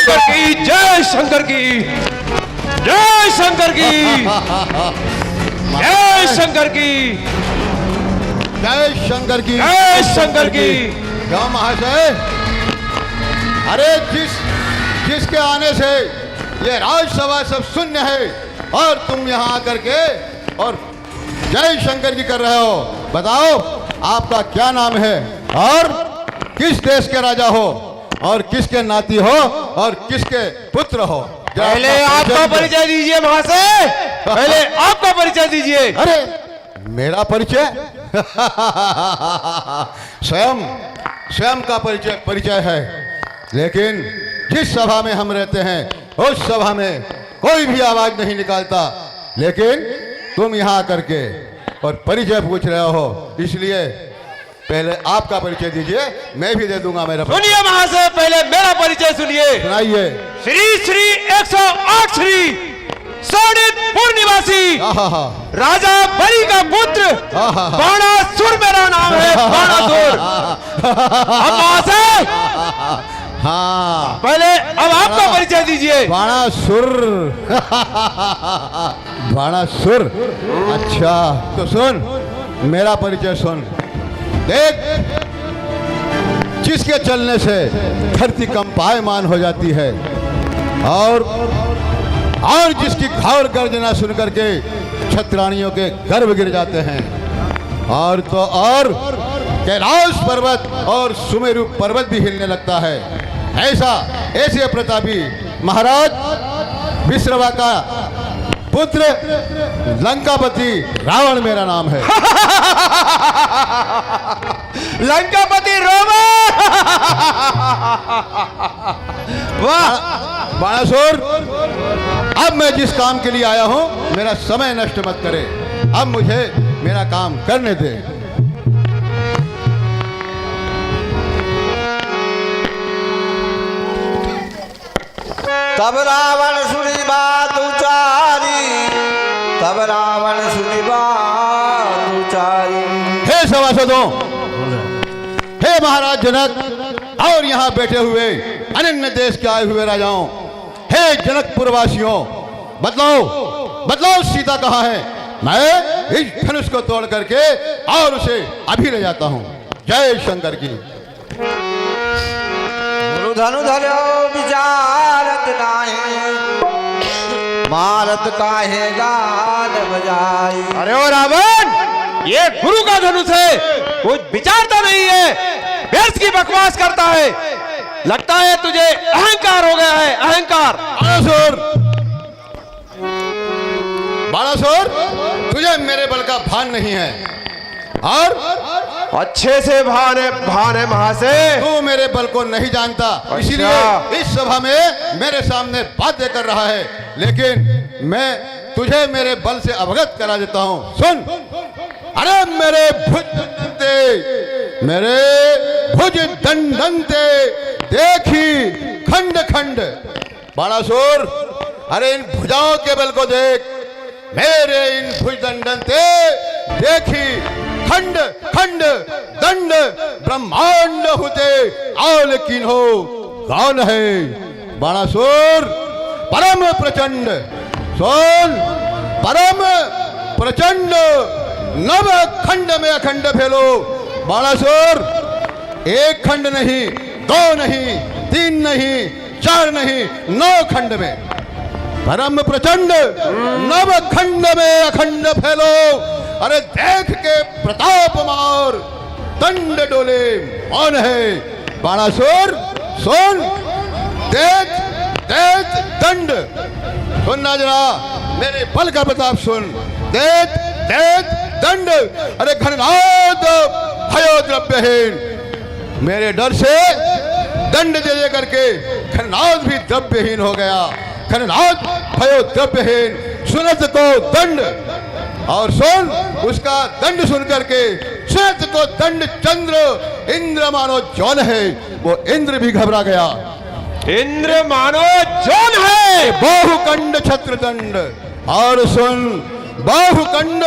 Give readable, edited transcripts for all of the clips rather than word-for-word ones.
शंकर की जय, शंकर की जय, शंकर की जय, शंकर की जय शंकर की जय, शंकर की। क्यों महाशय? अरे जिसके आने से ये राजसभा सब शून्य है और तुम यहाँ आकर के और जय शंकर जी कर रहे हो। बताओ आपका क्या नाम है और किस देश के राजा हो और किसके नाती हो और किसके पुत्र हो? पहले आपका परिचय दीजिए महाशय, पहले आपका परिचय दीजिए। अरे मेरा परिचय स्वयं का परिचय है, लेकिन जिस सभा में हम रहते हैं उस सभा में कोई भी आवाज नहीं निकालता, लेकिन तुम यहाँ करके और परिचय पूछ रहे हो, इसलिए पहले आपका परिचय दीजिए, मैं भी दे दूंगा मेरा। सुनिए महाशय, पहले मेरा परिचय सुनिए। सुनाइए। श्री 108 श्री सोनितपुर निवासी राजा बलि का पुत्र बाणासुर मेरा नाम है, बाणासुर। अब महाशय हाँ पहले अब आपका परिचय दीजिए। बाणासुर बाणासुर, अच्छा तो सुन मेरा परिचय सुन। देख, जिसके चलने से धरती कंपायमान हो जाती है और जिसकी घोर गर्जना सुन करके क्षत्राणियों के गर्भ गिर जाते हैं, और तो और कैलाश पर्वत और सुमेरु पर्वत भी हिलने लगता है। ऐसे प्रतापी महाराज विश्रवा का पुत्र लंकापति रावण मेरा नाम है। लंकापति रावण। वाह बाणासुर, अब मैं जिस काम के लिए आया हूं मेरा समय नष्ट मत करे, अब मुझे मेरा काम करने दे। तब रावण सुनी बात उचारी, तब रावण सुनी बात उचारी। हे सभासदों, हे महाराज जनक और यहाँ बैठे हुए अन्य देश के आए हुए राजाओं, हे जनकपुर वासियों, बतलाओ सीता कहाँ है? मैं इस धनुष को तोड़ करके और उसे अभी ले जाता हूँ। जय शंकर की। धनु धरो विचारत नाही, मारत काहे गान बजाई। अरे ओ रावण, ये गुरु का धनुष है, कुछ विचारता नहीं है, व्यर्थ की बकवास करता है। लगता है तुझे अहंकार हो गया है, अहंकार। बाणासुर, तुझे मेरे बल का भान नहीं है और अच्छे से भान है महाशय। तू मेरे बल को नहीं जानता, इसीलिए इस सभा में मेरे सामने बातें कर रहा है, लेकिन मैं तुझे मेरे बल से अवगत करा देता हूं। सुन। अरे मेरे भुज दंडनते देखी खंड खंड। बाणासुर, अरे इन भुजाओं के बल को देख, मेरे इन भुज दंडनते देखी खंड खंड दंड ब्रह्मांड होते आल किन हो कौन है? बाणासुर परम प्रचंड, सुन, परम प्रचंड नव खंड में अखंड फैलो। बाणासुर, एक खंड नहीं, दो नहीं, तीन नहीं, चार नहीं, 9 खंड में परम प्रचंड नव खंड में अखंड फैलो। अरे देख के प्रताप मार दंड डोले कौन है? बाणासुर सुन, देख देख दंड सुनना जरा, मेरे बल का प्रताप सुन। देख देख दंड। अरे घननाद भयो द्रव्यहीन, मेरे डर से दंड दे करके घननाद भी द्रव्यहीन हो गया। घननाद भयो द्रव्यहीन, सुनत को दंड, और सुन उसका दंड सुन करके सुनत को दंड चंद्र इंद्र मानो जौन है, वो इंद्र भी घबरा गया। इंद्र मानो जौन है, बाहुकंड छत्र दंड, और सुन बाहुकंड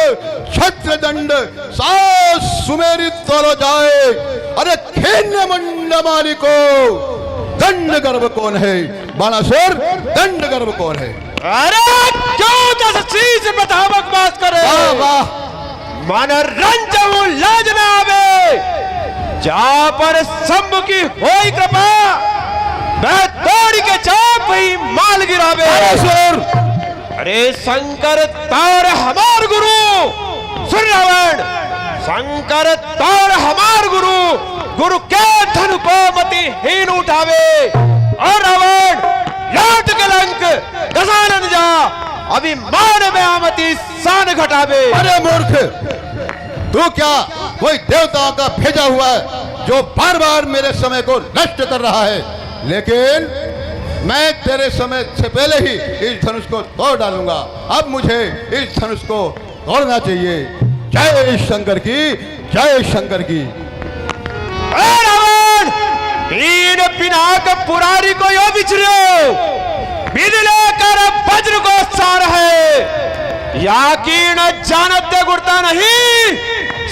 छत्र दंड सास सुमेरी तोलो जाए। अरे खेन्य मंड मालिको दंड गर्भ कौन है? बाणासुर, दंड गर्भ कौन है? अरे क्यों दस चीज बता बकवास करे? वाह वाह, मन रंजऊ लाज न आवे, जहां पर शंभु की होई कृपा, मैं तोड़ के चाप ही माल गिरावे। बाणासुर, अरे शंकर तार हमार गुरु, सुन रावण, शंकर तार हमार गुरु, गुरु के धन को मति हीन उठावे। और रावण लौट के लंक दशानन जा, अभी मान में आमति शान घटावे। अरे मूर्ख, तू क्या कोई देवता का भेजा हुआ है जो बार बार मेरे समय को नष्ट कर रहा है? लेकिन मैं तेरे समय से पहले ही इस धनुष को तोड़ डालूंगा। अब मुझे इस धनुष को तोड़ना चाहिए। जय शंकर की, जय शंकर की। अरे रावण, तीन पिनाक पुरारी को यो बिछड़ो, बिजले कर वज्र को सार है, याकीन जानते गुड़ता नहीं,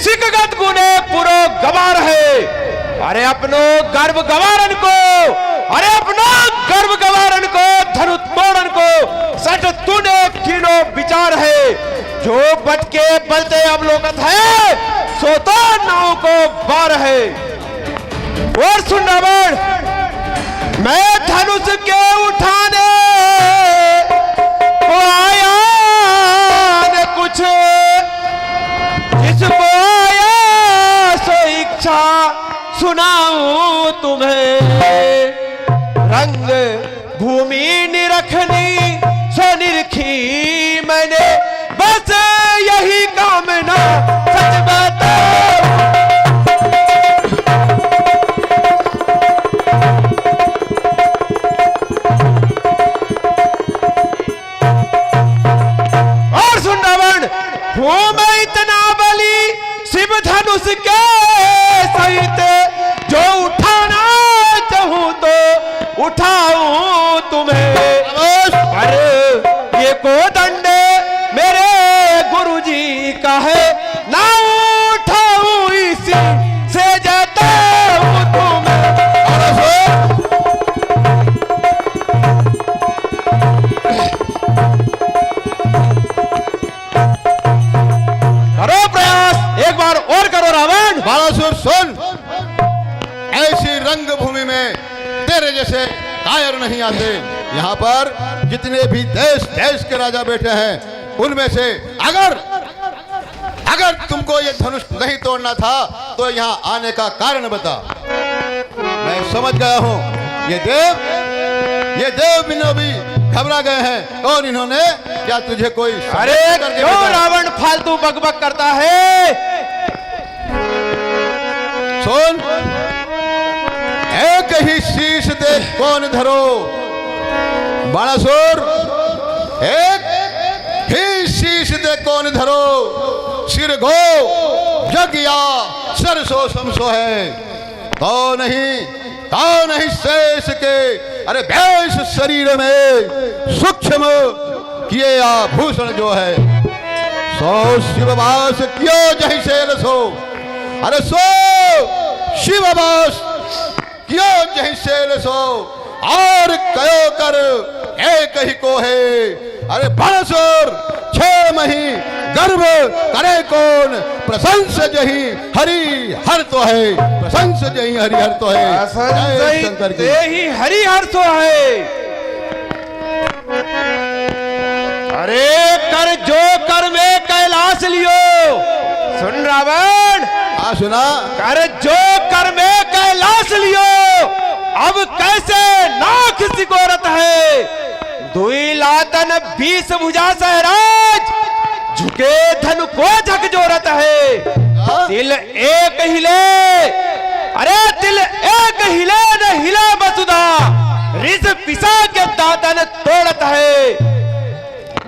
सिकगत गुने पुरो गवार है। अरे अपनो गर्भ गवारन को, अरे अपना गर्भ गवारन को, धनु तोड़न को सट तूने किनो विचार है। जो बटके बलते अवलोकत है, सो तो नाव को बार है। और सुन रावण, मैं धनुष के उठाने को आया न कुछ, जिसको आया सो इच्छा सुनाऊं तुम्हें। रंग भूमि निरखनी सो निरखी मैंने, बस यही कामना सच बताओ। और सुन रावण, हूं मैं इतना बली शिव धनुष के सहित, जो उठाना चाहूं तो उठाऊं तुम्हें। पर ये को दंड मेरे गुरुजी का है, ना उठाऊं इसी से जाता हूं तुम्हें। करो प्रयास, एक बार और करो रावण। बाणासुर सुन, ऐसी रंगभूमि में तेरे जैसे कायर नहीं आते। यहाँ पर जितने भी देश देश के राजा बैठे हैं, उनमें से अगर तुमको ये धनुष नहीं तोड़ना था तो यहाँ आने का कारण बता। मैं समझ गया हूँ, ये देव बिनो भी घबरा गए हैं। कौन इन्होंने? क्या तुझे कोई अरे क्यों रावण फालतू बकबक करता है? सुन, एक ही शीश दे कौन धरो। बाणासुर, एक ही शीश दे कौन धरो। सिर गो जग या सरसो समसो है, तो नहीं शेष के। अरे भैंस शरीर में सूक्ष्म किए आभूषण जो है, सो शिववास क्यों जही से रसो। अरे सो शिववास क्यों जही से रसो, और कयो कर एक ही को है। अरे बाणासुर, 6 मही गर्भ करे कौन, प्रशंस जही हरि हर तो है। प्रशंस जही हरि हर तो है। जय शंकर की। ही हरि हर तो है। अरे कर जो कर में कैलाश लियो। सुन रावण, हाँ सुना। कर जो कर में कैलाश लियो, अब कैसे नाक सिकोरत है। दुई लातन 20 भुजा सहराज, झुके धन को झक जोरत है। दिल एक हिले, अरे दिल एक हिले न हिला बसुदा, रिस पिसा के दातन तोड़त है।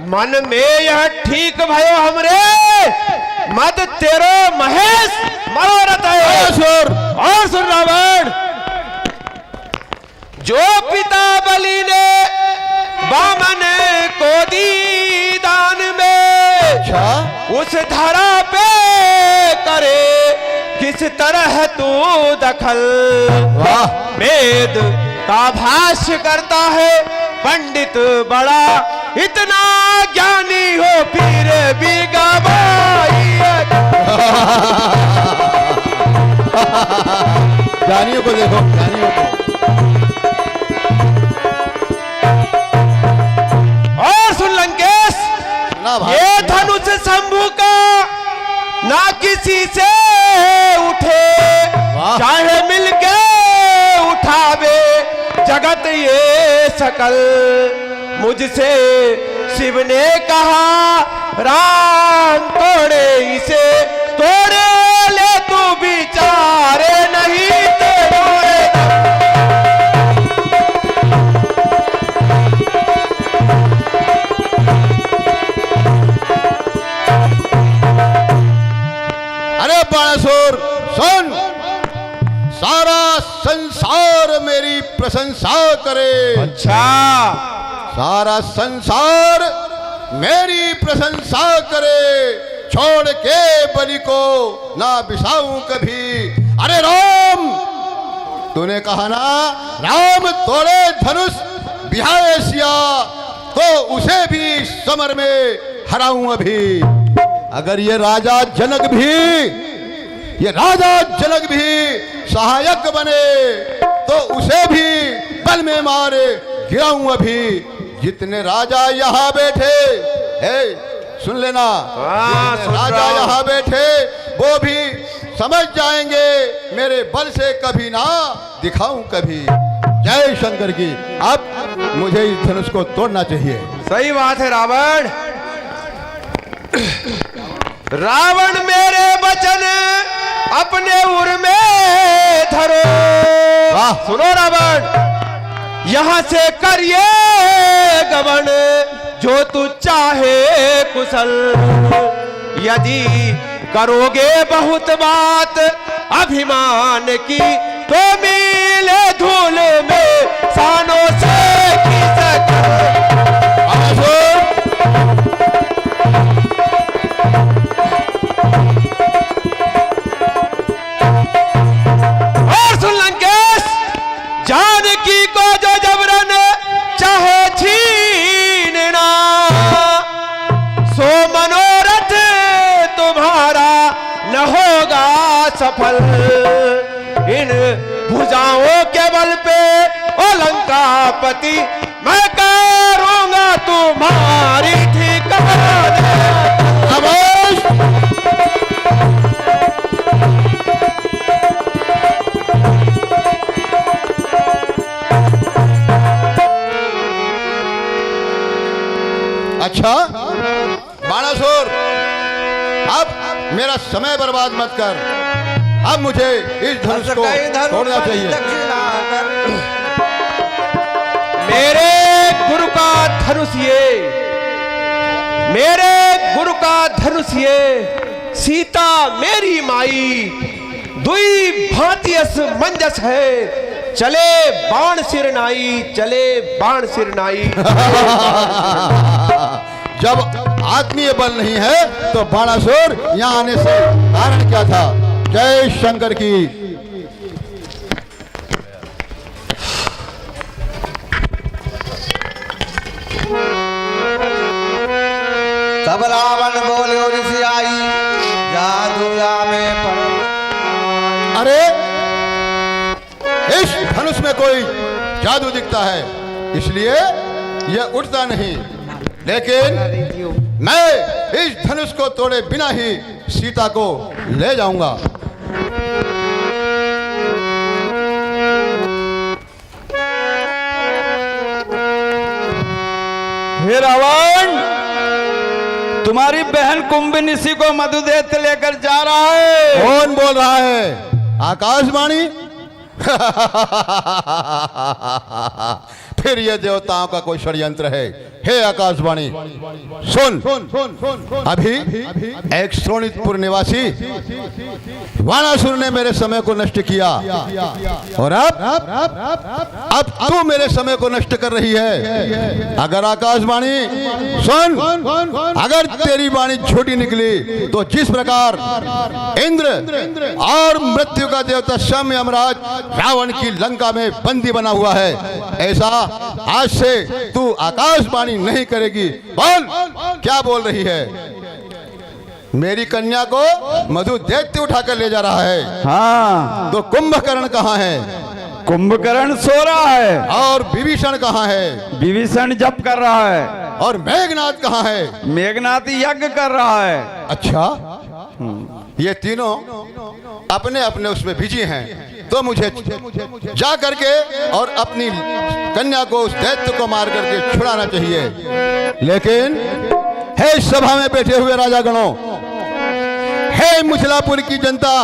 मन में यह ठीक भयो हमरे, मत तेरो महेश मनोरथ है। और सुन रावण, जो पिता बलि ने वामन को दी दान में, उस धरा पे करे किस तरह तू दखल। वाह, वेद का भाष्य करता है पंडित बड़ा, इतना ज्ञानी हो फिर भी गवाई। ज्ञानियों को देखो, ज्ञानियों को। और सुन लंकेश, ना भाई, ये धनुष शंभु का ना किसी से उठे, वाह। चाहे मिलके उठावे जगत ये सकल। मुझसे शिव ने कहा राम तोड़े इसे, तोड़े ले तू विचारे नहीं तोड़े। अरे बाणासुर सुन, सारा संसार मेरी प्रशंसा करे। अच्छा, सारा संसार मेरी प्रशंसा करे, छोड़ के बलि को ना बिसाऊं कभी। अरे राम, तूने कहा ना राम तोड़े धनुष बिहाए सिया, तो उसे भी समर में हराऊं अभी। अगर ये राजा जनक भी सहायक बने तो उसे भी बल में मारे गिराऊं अभी। जितने राजा यहाँ बैठे, सुन लेना, हाँ, जितने सुन राजा रहा हूं। यहाँ बैठे वो भी समझ जाएंगे मेरे बल से कभी ना दिखाऊं कभी। जय शंकर की। अब मुझे इस धनुष को तोड़ना चाहिए। सही बात है रावण। रावण मेरे वचन अपने उर में धरो। वाह। सुनो रावण, यहाँ से करिए गमन जो तू चाहे कुशल। यदि करोगे बहुत बात अभिमान की, तो मिले धूल में सानों से खिसक। और सुन लंकेश, जानकी को जो जबरन चाहे छीनना, सो मनोरथ तुम्हारा न होगा सफल। इन भुजाओं के बल पे ओ लंकापति, मैं करूंगा तुम्हारी ठिकाने। अच्छा बाणासुर, अब मेरा समय बर्बाद मत कर। अब मुझे इस धनुष को तोड़ना चाहिए। मेरे गुरु का धनुष ये, मेरे गुरु का धनुष ये, सीता मेरी माई, दुई भांतियस मंजस है। चले बाण सिर नाई, चले बाण सिर नाई। जब आत्मीय बल नहीं है तो बाणासुर यहाँ आने से कारण क्या था? जय शंकर की। तब रावण बोले ऋषि आई, जादू या में परम। अरे इस धनुष में कोई जादू दिखता है, इसलिए यह उड़ता नहीं। लेकिन मैं इस धनुष को तोड़े बिना ही सीता को ले जाऊंगा। हे रावण, तुम्हारी बहन कुंभिन इसी को मधुदैत्य लेकर जा रहा है। कौन बोल रहा है? आकाशवाणी? फिर यह देवताओं का कोई षड्यंत्र है। हे आकाशवाणी सुन, अभी एक शोणितपुर निवासी वाणासुर ने मेरे समय को नष्ट किया और अब तू मेरे समय को नष्ट कर रही है। अगर आकाशवाणी सुन, अगर तेरी वाणी झूठी निकली तो जिस प्रकार इंद्र और मृत्यु का देवता शम यमराज रावण की लंका में बंदी बना हुआ है, ऐसा आज से तू आकाशवाणी नहीं करेगी। बोल, क्या बोल रही है? मेरी कन्या को मधु दैत्य उठाकर ले जा रहा है। हाँ, तो कुंभकर्ण कहाँ है? कुंभकर्ण सो रहा है। और विभीषण कहाँ है? विभीषण जप कर रहा है। और मेघनाथ कहाँ है? मेघनाथ यज्ञ कर रहा है। अच्छा, ये तीनों अपने अपने उसमें बिजी हैं, तो मुझे जा करके और अपनी कन्या को उस दैत्य को मार करके छुड़ाना चाहिए। लेकिन हे सभा में बैठे हुए राजागणों, हे मिथिलापुर की जनता,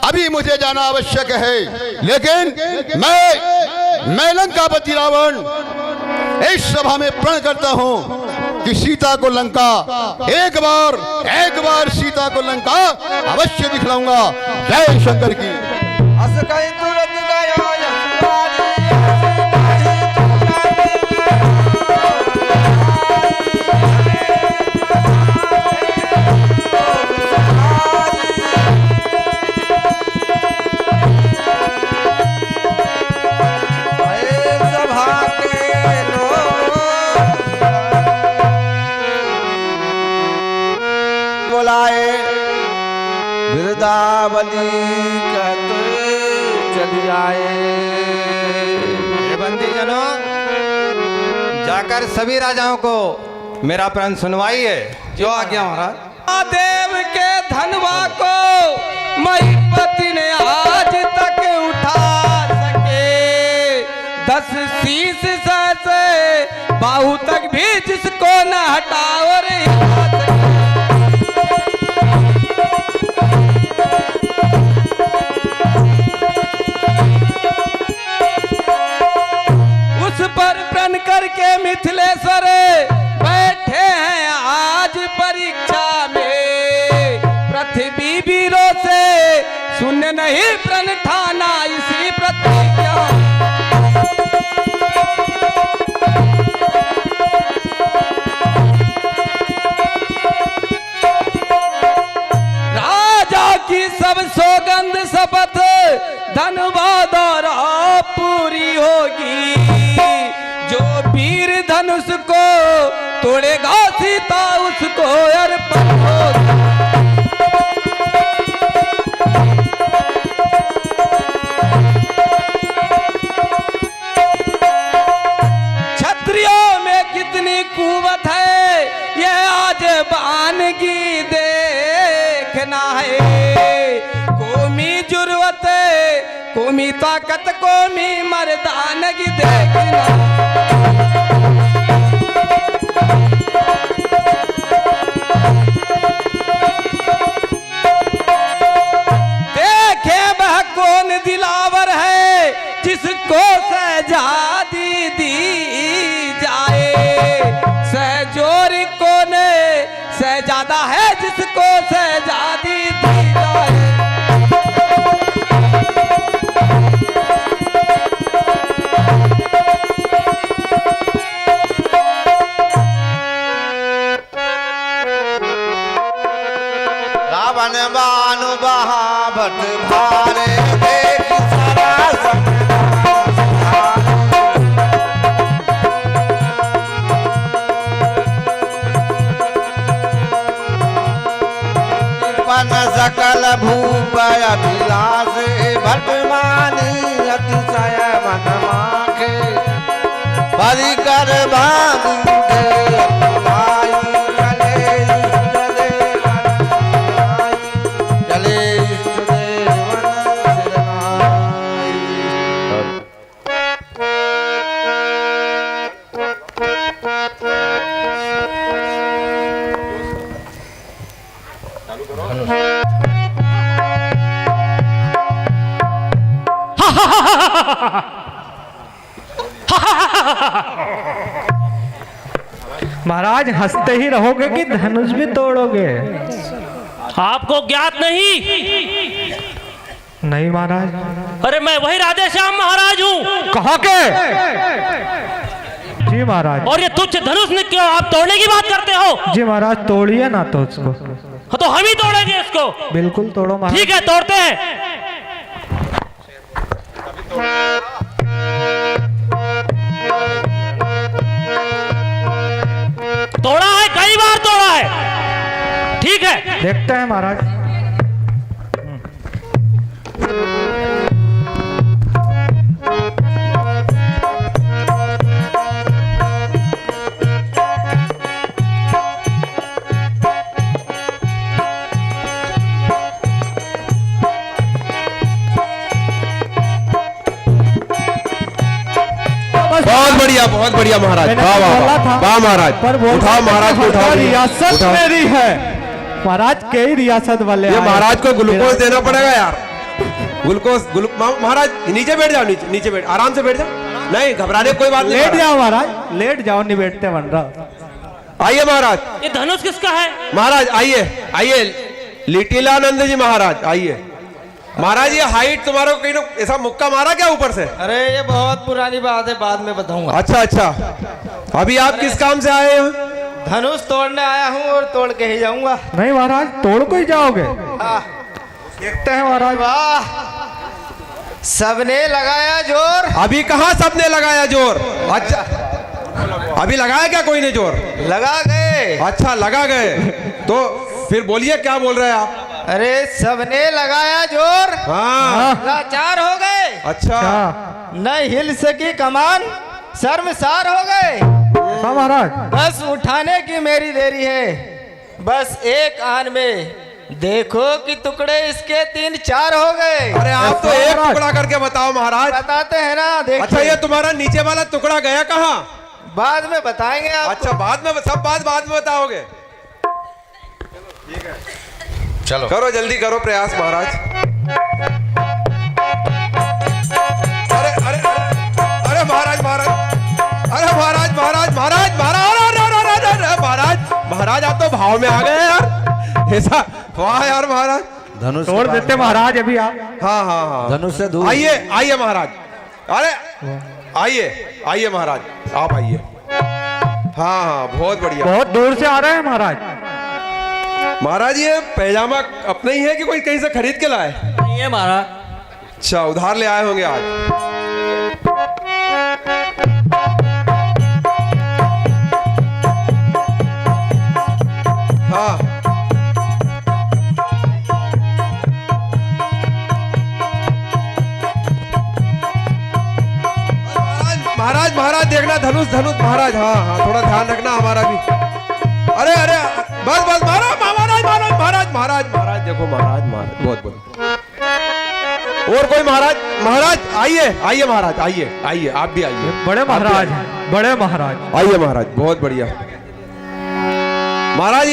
अभी मुझे जाना आवश्यक है। लेकिन मैं लंकापति रावण इस सभा में प्रण करता हूं कि सीता को लंका एक बार सीता को लंका अवश्य दिखलाऊंगा। जय शंकर की। वृंदावनी कहते चली आए। हे बंदीजनों, जाकर सभी राजाओं को मेरा प्रण सुनवाइए। जो आज्ञा महाराज। देव के धनवा को महिपति ने आज तक उठा सके, 10 शीश से बाहु तक भी जिसको न हटाओ रे। पर प्रण करके मिथिलेश्वर बैठे हैं आज परीक्षा में। पृथ्वी वीरों से सुन नहीं प्रण ठाना इसी प्रतिज्ञा। राजा की सब सौगंध शपथ धनबाद पूरी होगी। जो वीर धनुष को तोड़ेगा सीता उसको अर्पण होगा। क्षत्रियों में कितनी कुवत है ये आज बानगी देखना है। कौमी जुर्रत, कौमी ताकत, कौमी मर्दानगी देखना। देखे वह कौन दिलावर है जिसको सहजादी दी जाए। सहजोर कौन सहजादा है जिसको सहजादी दी जाए। रावण बानु बहावत भारे देख सारा पन सकल भूप अभिलाष भटमानी अतिशय मन माखे परिकर बांधे महाराज हंसते ही रहोगे कि धनुष भी तोड़ोगे? आपको ज्ञात नहीं? नहीं महाराज। अरे मैं वही राधेश्याम महाराज हूँ। कहाँ के? जी महाराज। और ये तुच्छ धनुष ने क्यों आप तोड़ने की बात करते हो? जी महाराज तोड़िए ना तो उसको। हाँ, तो हम ही तोड़ेंगे इसको। बिल्कुल तोड़ो महाराज। ठीक है, तोड़ते हैं। तोड़ा है, कई बार तोड़ा है। ठीक है, देखते हैं महाराज। बहुत बढ़िया महाराज। मैंने वाह वाह बोला था, वाह महाराज। पर बोल उठाओ महाराज को, उठाओ। रियासत उठाओ। मेरी है महाराज। कई रियासत वाले ये आए। महाराज को ग्लूकोज देना पड़ेगा यार। ग्लूकोज महाराज नीचे बैठ जाओ, नीचे नीचे बैठ, आराम से बैठ जाओ। नहीं घबराने कोई बात नहीं। लेट जाओ महाराज, लेट जाओ, नहीं बैठते बन रहा। आइए महाराज। ये धनुष किसका है? महाराज आइए आइए, लिटिलानंद जी महाराज आइए। महाराज ये हाइट तुम्हारा कहीं ना ऐसा मुक्का मारा क्या ऊपर से? अरे ये बहुत पुरानी बात है, बाद में बताऊंगा। अच्छा अच्छा, अभी आप किस काम से आए हैं? धनुष तोड़ने आया हूँ और तोड़ के ही जाऊंगा। नहीं महाराज, तोड़ को ही जाओगे? देखते हैं महाराज। वाह, सबने लगाया जोर। अभी कहाँ सबने लगाया जोर? अच्छा, अभी लगाया क्या कोई ने जोर? लगा गए। अच्छा लगा गए, तो फिर बोलिए क्या बोल रहे हैं आप? अरे सबने लगाया जोर, हाँ लाचार हो गए। अच्छा, न हिल सकी कमान, शर्मसार हो गए। हाँ महाराज। बस उठाने की मेरी देरी है। बस एक आन में देखो कि टुकड़े इसके 3-4 हो गए। अरे आप तो एक टुकड़ा करके बताओ महाराज। बताते हैं ना, देखिए। अच्छा ये तुम्हारा नीचे वाला टुकड़ा गया कहाँ? बाद में बताएंगे आप। अच्छा बाद में, सब बात बाद में बताओगे। ठीक है, चलो करो जल्दी करो प्रयास महाराज। अरे अरे अरे महाराज महाराज, अरे महाराज महाराज महाराज महाराज महाराज आप तो भाव में आ गए यार। ऐसा वाह यार महाराज। धनुष तोड़ देते महाराज अभी आप। हाँ हाँ हाँ, धनुष से दूर। आइए आइए महाराज। अरे आइए आइए महाराज, आप आइए। हाँ हाँ बहुत बढ़िया। बहुत दूर से आ रहे हैं महाराज। महाराज ये पैजामा अपना ही है कि कोई कहीं से खरीद के लाए? नहीं है महाराज। अच्छा उधार ले आए होंगे आज। हाँ महाराज महाराज देखना, धनुष धनुष महाराज। हाँ हाँ थोड़ा ध्यान रखना हमारा भी। अरे अरे बस बस महाराज महाराज महाराज महाराज महाराज महाराज देखो महाराज महाराज बहुत बहुत। और कोई महाराज? महाराज आइए आइए महाराज, आइए आइए, आप भी आइए। बड़े महाराज हैं, बड़े महाराज। आइए महाराज, बहुत बढ़िया महाराज।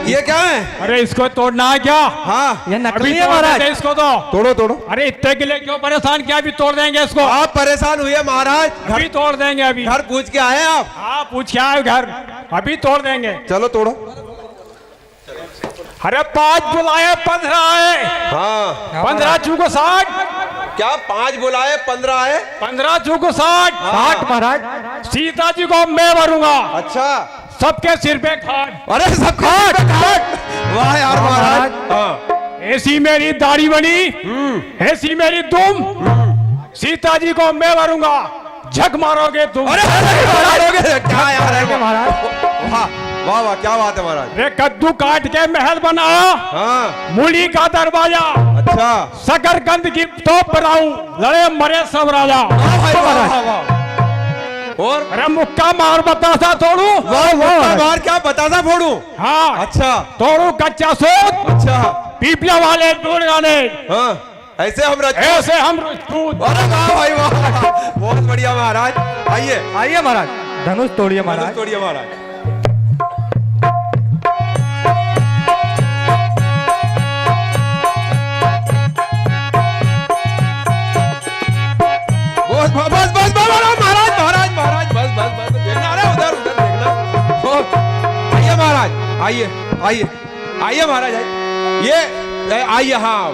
ये क्या है? अरे इसको तोड़ना है क्या? हाँ ये नकली अभी है तोड़ महाराज। देते इसको तो। तोड़ो तोड़ो। अरे इतने के लिए क्यों परेशान किया? अभी तोड़ देंगे इसको। आप परेशान हुए महाराज? अभी तोड़ देंगे। अभी घर पूछ के आए आप? हाँ पूछ के आए घर, अभी तोड़ देंगे। चलो तोड़ो। अरे 5 बुलाए 15 आए। हाँ 15 चूको 60। क्या 5 बुलाए 15 आए? 15 चूको 60। 60 महाराज। सीता जी को मैं भरूंगा, अच्छा सबके सिर पे खाट। अरे सब खाट खाट। वाह यार महाराज। हाँ ऐसी मेरी दाढ़ी बनी, ऐसी मेरी दुम, सीता जी को मैं भरूंगा, झक मारोगे तुम। अरे मारोगे क्या यार है महाराज। वाह वाह वाह क्या बात है महाराज। रे कद्दू काट के महल बनाया, हाँ मूली का दरवाजा, अच्छा शकरकंद की तोप बनाऊं, लड़े मरे सब राजा। और अरे मुक्का मार बतासा तोड़ू। वाह वाह बार क्या बतासा फोड़ू? हाँ अच्छा तोड़ू कच्चा सोच, अच्छा पीपला वाले दूर गाने, हाँ ऐसे हम ऐसे हम राजपूत। अरे वाह भाई वाह, बहुत बढ़िया महाराज। आइए आइए महाराज, धनुष तोड़िए महाराज। तोड़िए महाराज। बस बस बस महाराज महाराज महाराज बस बस बस देखना, अरे उधर उधर देखना। आइए आइए आइए महाराज आइए। ये आइए, हाँ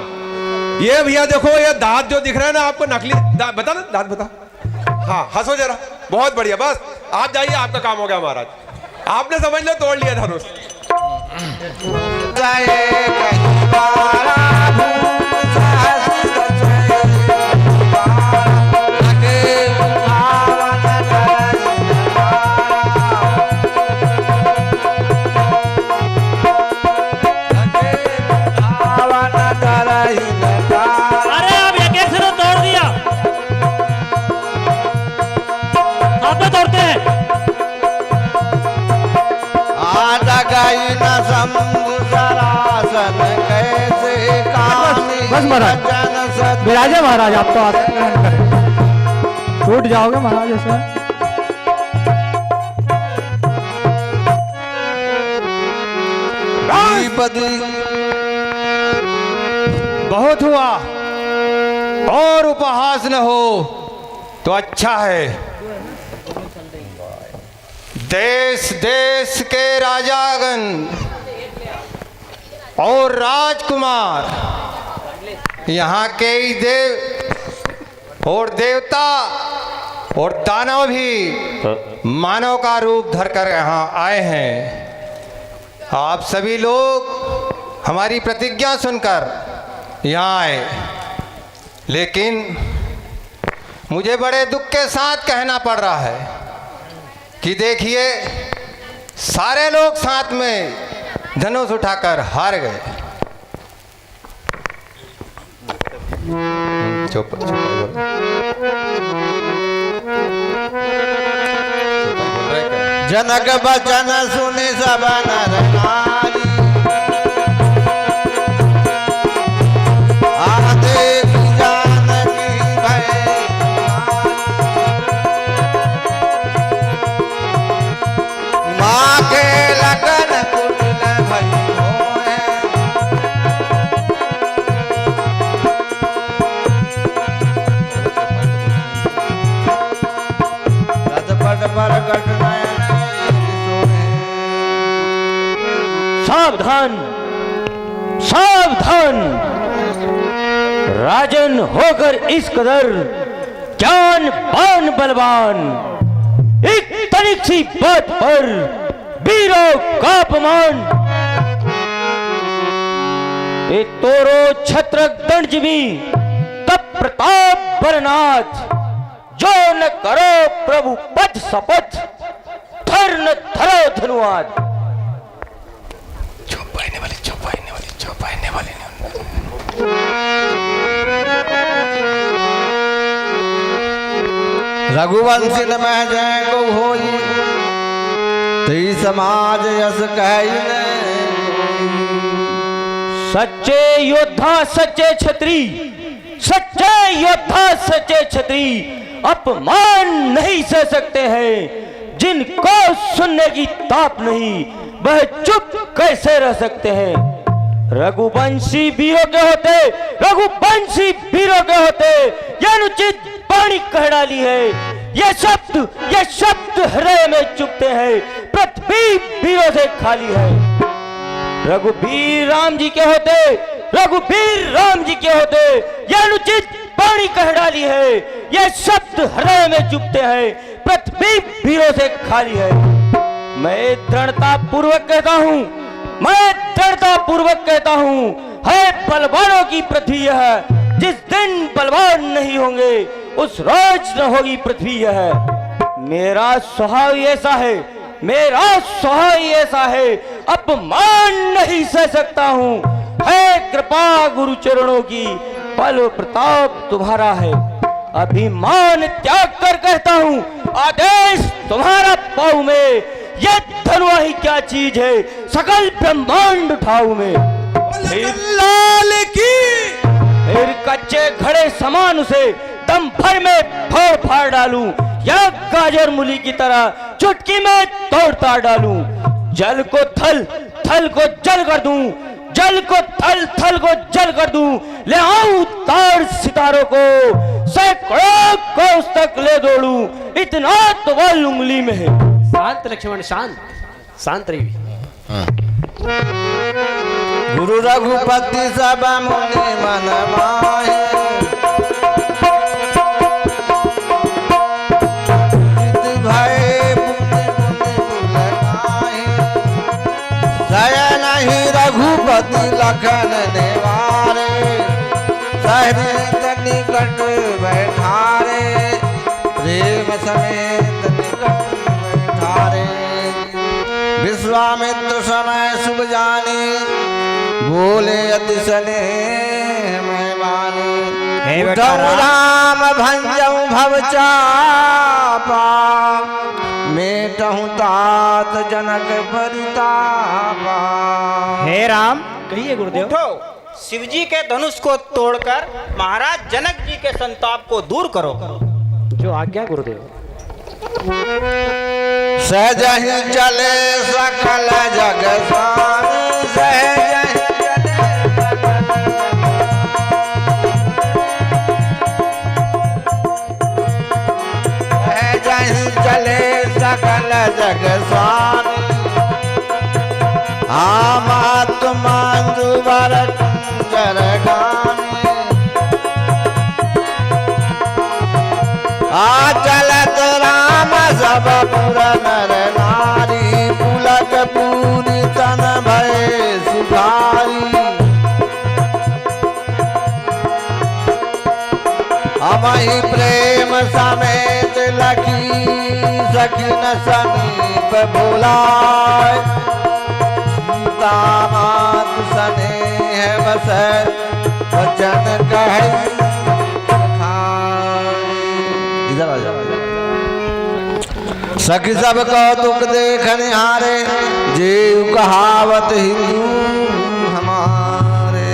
ये भैया देखो, ये दांत जो दिख रहा है ना आपको, नकली बता ना, दांत बता। हाँ हंसो जरा, बहुत बढ़िया। बस आप जाइए, आपका काम हो गया महाराज। आपने समझ लो तोड़ लिया धनुष। अरे अब ये कैसे तो तोड़ दिया, आप तो तोड़ते हैं। बस महाराज, विराजे महाराज, आप तो आते ग्रहण करें, टूट जाओगे महाराज ऐसे। बहुत हुआ, और उपहास न हो तो अच्छा है। देश देश के राजागण और राजकुमार, यहाँ के ही देव और देवता और दानव भी मानव का रूप धरकर यहाँ आए हैं। आप सभी लोग हमारी प्रतिज्ञा सुनकर यहाँ आए, लेकिन मुझे बड़े दुख के साथ कहना पड़ रहा है कि देखिए, सारे लोग साथ में धनुष उठाकर हार गए। चुप जनक बचन सुनि सब नर नारी, आदेव जानकी भय माँ के लगन कुटिल भई होए। रजपट प्रगट नयन सावधान सावधान, राजन होकर इस कदर ज्ञानवान बलवान, एक तनिक सी बात पर वीरों का अपमान। ये तोरो छत्रक दंडजीवी तप प्रताप बलनाथ, जो न करो प्रभु पद शपथ, धर न धरो धनुआद। रघुवंशी न मह जय को होई, ती समाज यस कही सच्चे योद्धा सच्चे छत्री, सच्चे योद्धा सच्चे छत्री अपमान नहीं सह सकते हैं। जिनको सुनने की ताप नहीं, वह चुप कैसे रह सकते हैं। रघुवंशी वीरों के होते, रघुवंशी वीरों के होते, यह अनुचित पानी कह डाली है। ये शब्द हृदय में चुभते हैं, पृथ्वी वीरों से खाली है। रघुवीर राम जी के होते, रघुवीर राम जी के होते, यह अनुचित पानी कह डाली है। ये शब्द हृदय में चुभते हैं, पृथ्वी वीरों से खाली है। मैं दृढ़ता पूर्वक कहता हूँ, मैं दृढ़ता पूर्वक कहता हूँ, है बलवानों की पृथ्वी यह। जिस दिन बलवान नहीं होंगे, उस रोज न होगी पृथ्वी यह। मेरा स्वभाव ऐसा है, मेरा स्वभाव ऐसा है, अपमान नहीं सह सकता हूँ। है कृपा गुरु चरणों की, बल प्रताप तुम्हारा है। अभिमान त्याग कर कहता हूँ, आदेश तुम्हारा पाँव में। यह धनुआ ही क्या चीज है, सकल ब्रह्मांड उठाऊ में। लाल की फिर कच्चे घड़े समान उसे दम भर में फोड़ फाड़ डालूं, या गाजर मूली की तरह चुटकी में तोड़ता डालूं। जल को थल, थल को जल कर दूं, जल को थल, थल को जल कर दूं। ले आऊं तार सितारों को, सैकड़ों कोस तक ले दौड़ूं। इतना तो बल उंगली में है। शांत लक्ष्मण, शांत शांत रहिए। गुरु रघुपति सब मुनि मन माहे, भय दया नहीं रघुपति लखन निवारे, सहित निकट बैठारे, प्रेम समेत निकट बैठारे। विश्वामित्र समय शुभ जाने, बोले अति स्नेह मैं माने। उठऊ राम भंजऊ भव चापा, मेटहूँ तात जनक परितापा। हे राम, कहिए गुरुदेव। उठो, शिव जी के धनुष को तोड़कर महाराज जनक जी के संताप को दूर करो। जो आज्ञा गुरुदेव। सहजहि चले सकल जग स्वामी, सहजहि चले सकल जग स्वामी, आत्मा जुबर जर गामी। चलत राम सब पुर नर नारी, पुलक पूरी तन भय सुधारी। हमहि प्रेम समेत लखी, सखी न समीप बुलाए। सीता मातु स्नेह बस, वचन कहि सखी सब कौतुक देख निहारे, जीव कहावत हिंदू हमारे।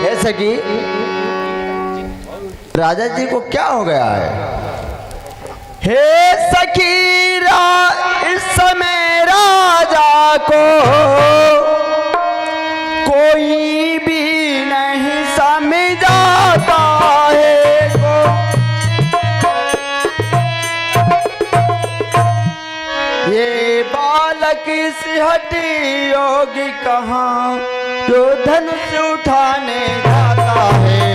हे सखी, राजा जी को क्या हो गया है? हे सखी, इस समय राजा को कोई भी नहीं समझाता है को। ये बालक सिहटी योगी कहाँ, जो धनुष उठाने जाता है।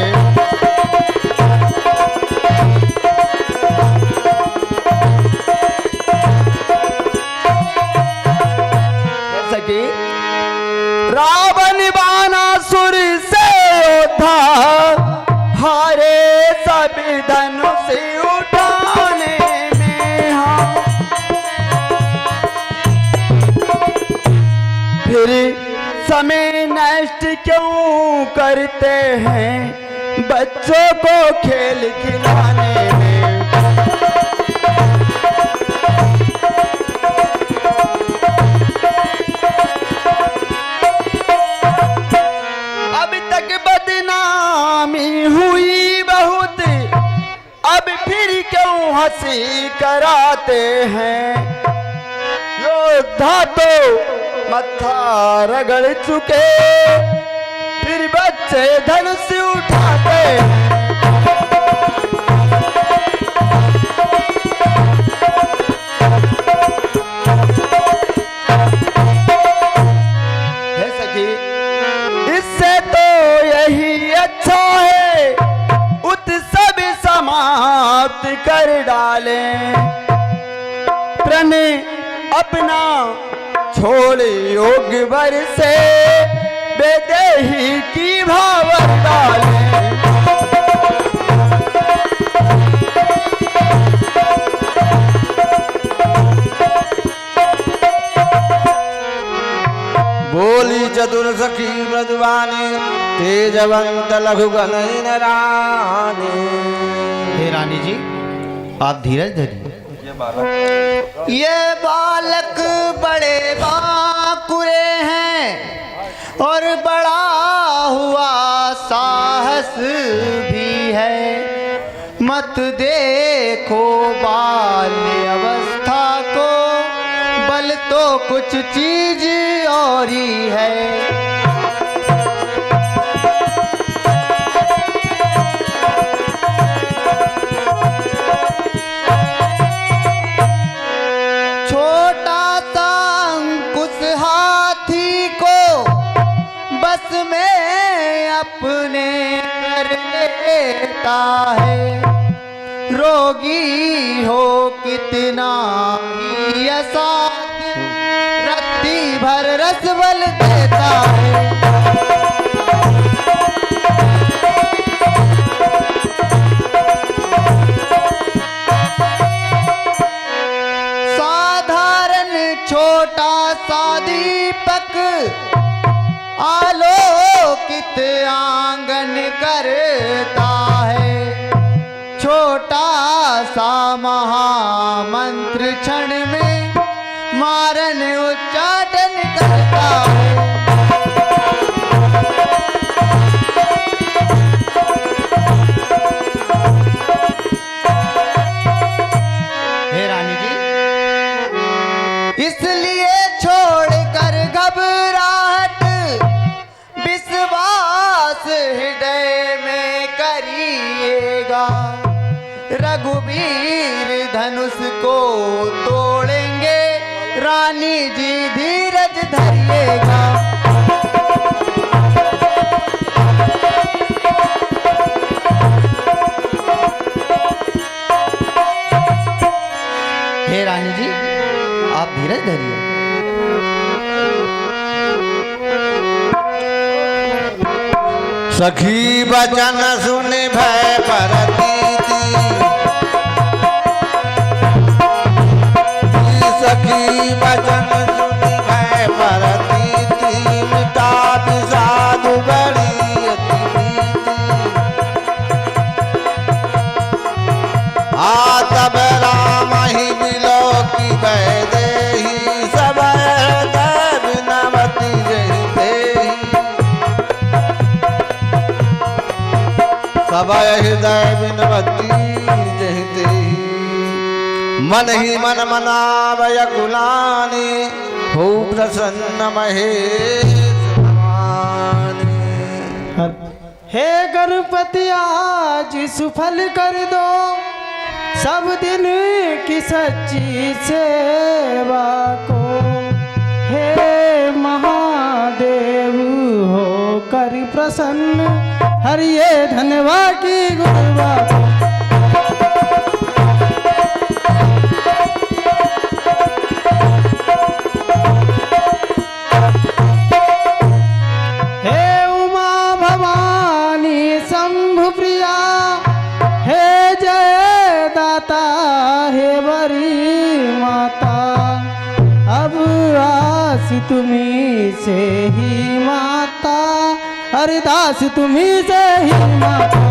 रावण बानासुर से योद्धा, हारे सभी धनुष उठाने में। हाँ, फिर समय नष्ट क्यों करते हैं, बच्चों को खेल खिलाने में। हुई बहुत, अब फिर क्यों हंसी कराते हैं। योद्धा तो मत्था रगड़ चुके, फिर बच्चे धनुष उठाते हैं। इससे तो यही अच्छा है, उत्सव समाप्त कर डालें। प्रण अपना छोड़ योग वर से, बेदेही की भाव डालें। बोली चतुर सखी मृदुवानी, तेजवंत लघु गनयन रानी। हे रानी जी, आप धीरज धरिए। ये बालक बड़े बाकुरे हैं, और बड़ा हुआ साहस भी है। मत देखो बाल्य अवस्था को, बल तो कुछ चीज और ही है। अपने कर लेता है, रोगी हो कितना ही असाध्य, रत्ती भर रसबल देता है। साधारण छोटा सा दीपक आलोकित आंगन करता है, छोटा सा महामंत्र क्षण में मारन उच्चाटन करता है। हे रानी जी, इसलिए छोड़कर घबराहट विश्वास हृदय में करिएगा, रघुवीर धनुष को तोड़ेंगे, रानी जी धीरज धरिएगा। हे रानी जी, आप धीरज धरिए। सखी बचन सुन भय परती सखी बचन सुन भय परती, मिटा साधु बड़ी तब राम ही मिलो की बह देही, सब बिनवती जही सब हृदय बिनवती जहते, मन ही मन मनावय कुलानी, हो प्रसन्न महेश भवानी। हे गणपति आज सुफल कर दो, सब दिन की सच्ची सेवा को, हे महादेव हो कर प्रसन्न, हरिये धनवा की गुरुवा को। हे उमा भवानी शंभु प्रिया, हे जय दाता हे बड़ी माता, अब आस तुम्ही से ही माता, हरिदास तुम्ही से ही माता।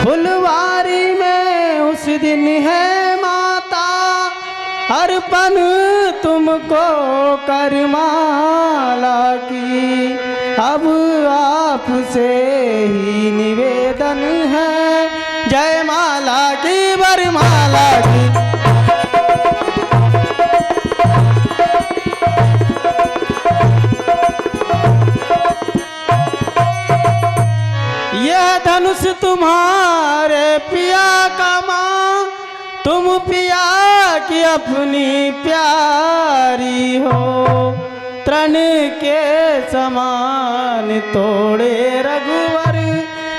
फुलवारी में उस दिन है माता, अर्पण तुमको करमाला की, अब आपसे ही निवेदन है, जय माला की वरमाला की। यह धनुष तुम्हारे पिया का माँ, तुम पिया की अपनी प्यारी हो, तृण के समान तोड़े रघुवर,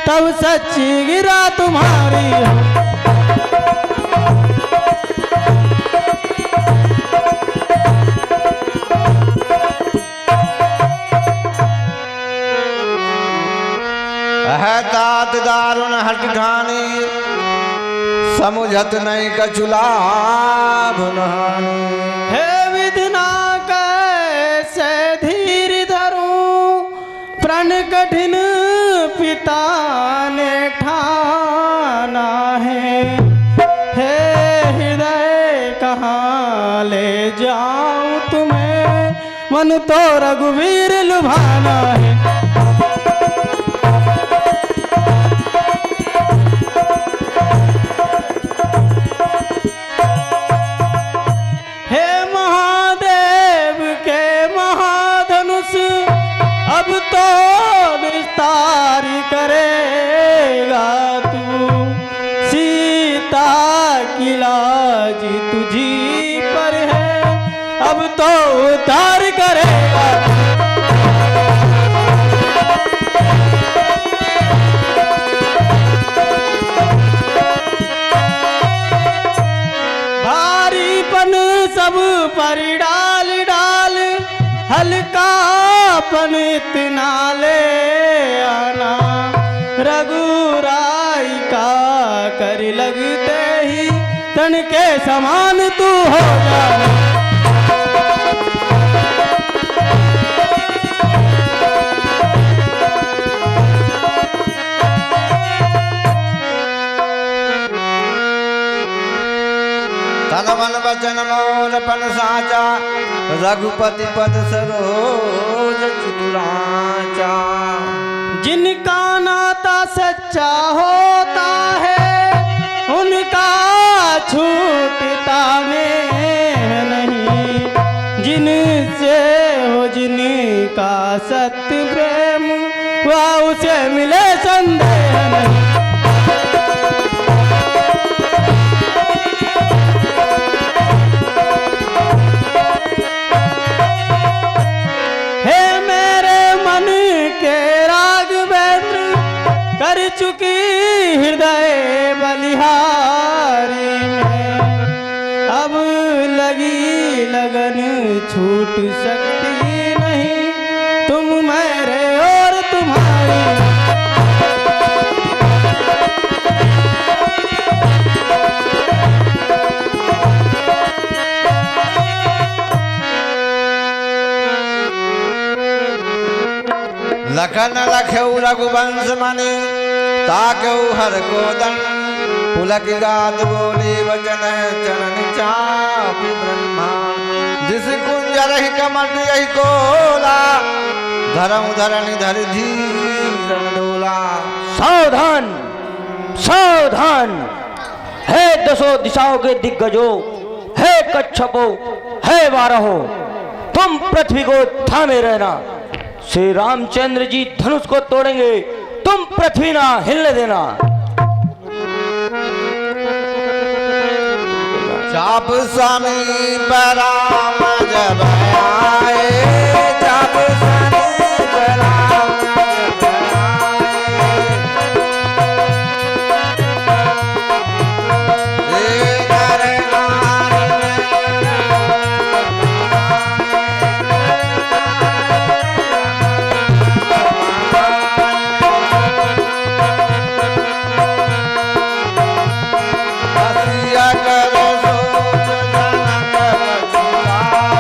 तब सच्ची गिरा तुम्हारी हो। है तात दारुण हट घानी, समुझत नहीं कचुला भुनानी। हे विधना कैसे धीर धरूं, प्रण कठिन पिता ने ठाना है, हे हृदय कहाँ ले जाऊं तुम्हें, मन तो रघुवीर लुभाना है। अब तो विस्तार करेगा तू, सीता की लाज तुझी पर है, अब तो उद्धार करेगा। भारीपन सब पर डाल डाल, हल्कापन इतना ले आना। रघुराई का कर लगते ही तन के समान तू हो जाना। तन मन वचन मोर पन साचा, रघुपति पद सरोज चतुराचा। जिनका नाता सच्चा होता है, उनका छूटता नहीं। जिनसे हो जिनका सत्य प्रेम, वह उसे मिले संदेह नहीं। कर चुकी हृदय बलिहारी में, अब लगी लगन छूट सकती नहीं। तुम मेरे और तुम्हारी, लखन लखेऊ रघुवंश मणि, ताकेऊ हर गोदन। पुलक गात बोले वचन चरण चाप ब्रह्मा। जिस कुंजर ही कमट यही कोला, धरम धरणी धर धीरण डोला। सावधान सावधान, है दसों दिशाओं के दिग्गजों, है कच्छपों, है बारहों, तुम पृथ्वी को थामे रहना। श्री रामचंद्र जी धनुष को तोड़ेंगे, तुम पृथ्वी ना हिलने देना। चाप स्वामी राम जब आए, चाप स्वामी राम जब आए। करो सोच जनक पछुआवा,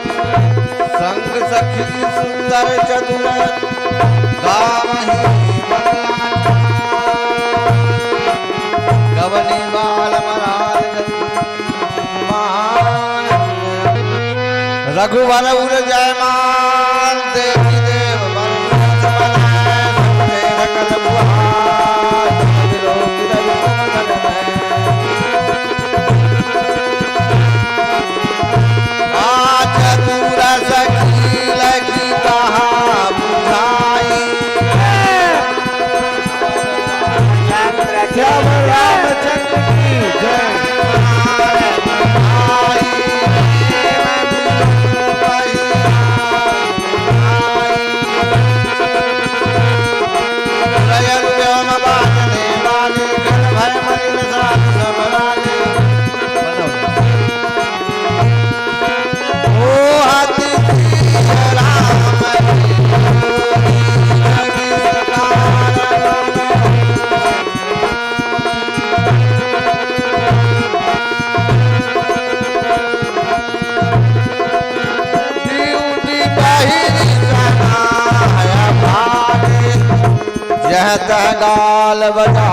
संग सखी सुंदर चतुर गावहि गवनी बाल मराल रघुवर उर जयमान देवी देव सकल बुहार चतुर सखी लगी कहा बुझाई श्याम रामचंद्र की जय जह तह गाल बजा